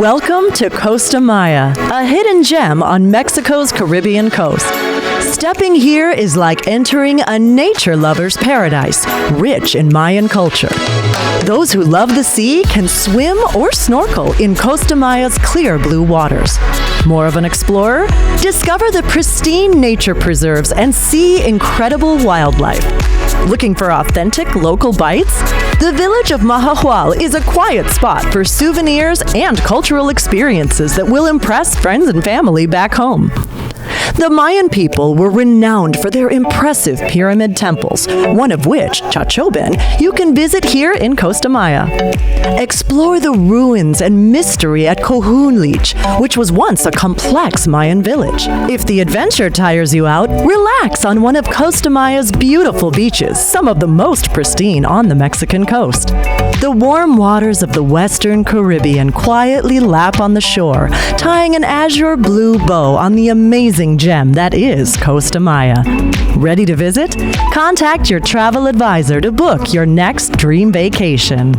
Welcome to Costa Maya, a hidden gem on Mexico's Caribbean coast. Stepping here is like entering a nature lover's paradise, rich in Mayan culture. Those who love the sea can swim or snorkel in Costa Maya's clear blue waters. More of an explorer? Discover the pristine nature preserves and see incredible wildlife. Looking for authentic local bites? The village of Mahahual is a quiet spot for souvenirs and cultural experiences that will impress friends and family back home. The Mayan people were renowned for their impressive pyramid temples, one of which, Chacchoben, you can visit here in Costa Maya. Explore the ruins and mystery at Kohunlich, which was once a complex Mayan village. If the adventure tires you out, relax on one of Costa Maya's beautiful beaches, some of the most pristine on the Mexican coast. The warm waters of the Western Caribbean quietly lap on the shore, tying an azure blue bow on the amazing gem that is Costa Maya. Ready to visit? Contact your travel advisor to book your next dream vacation.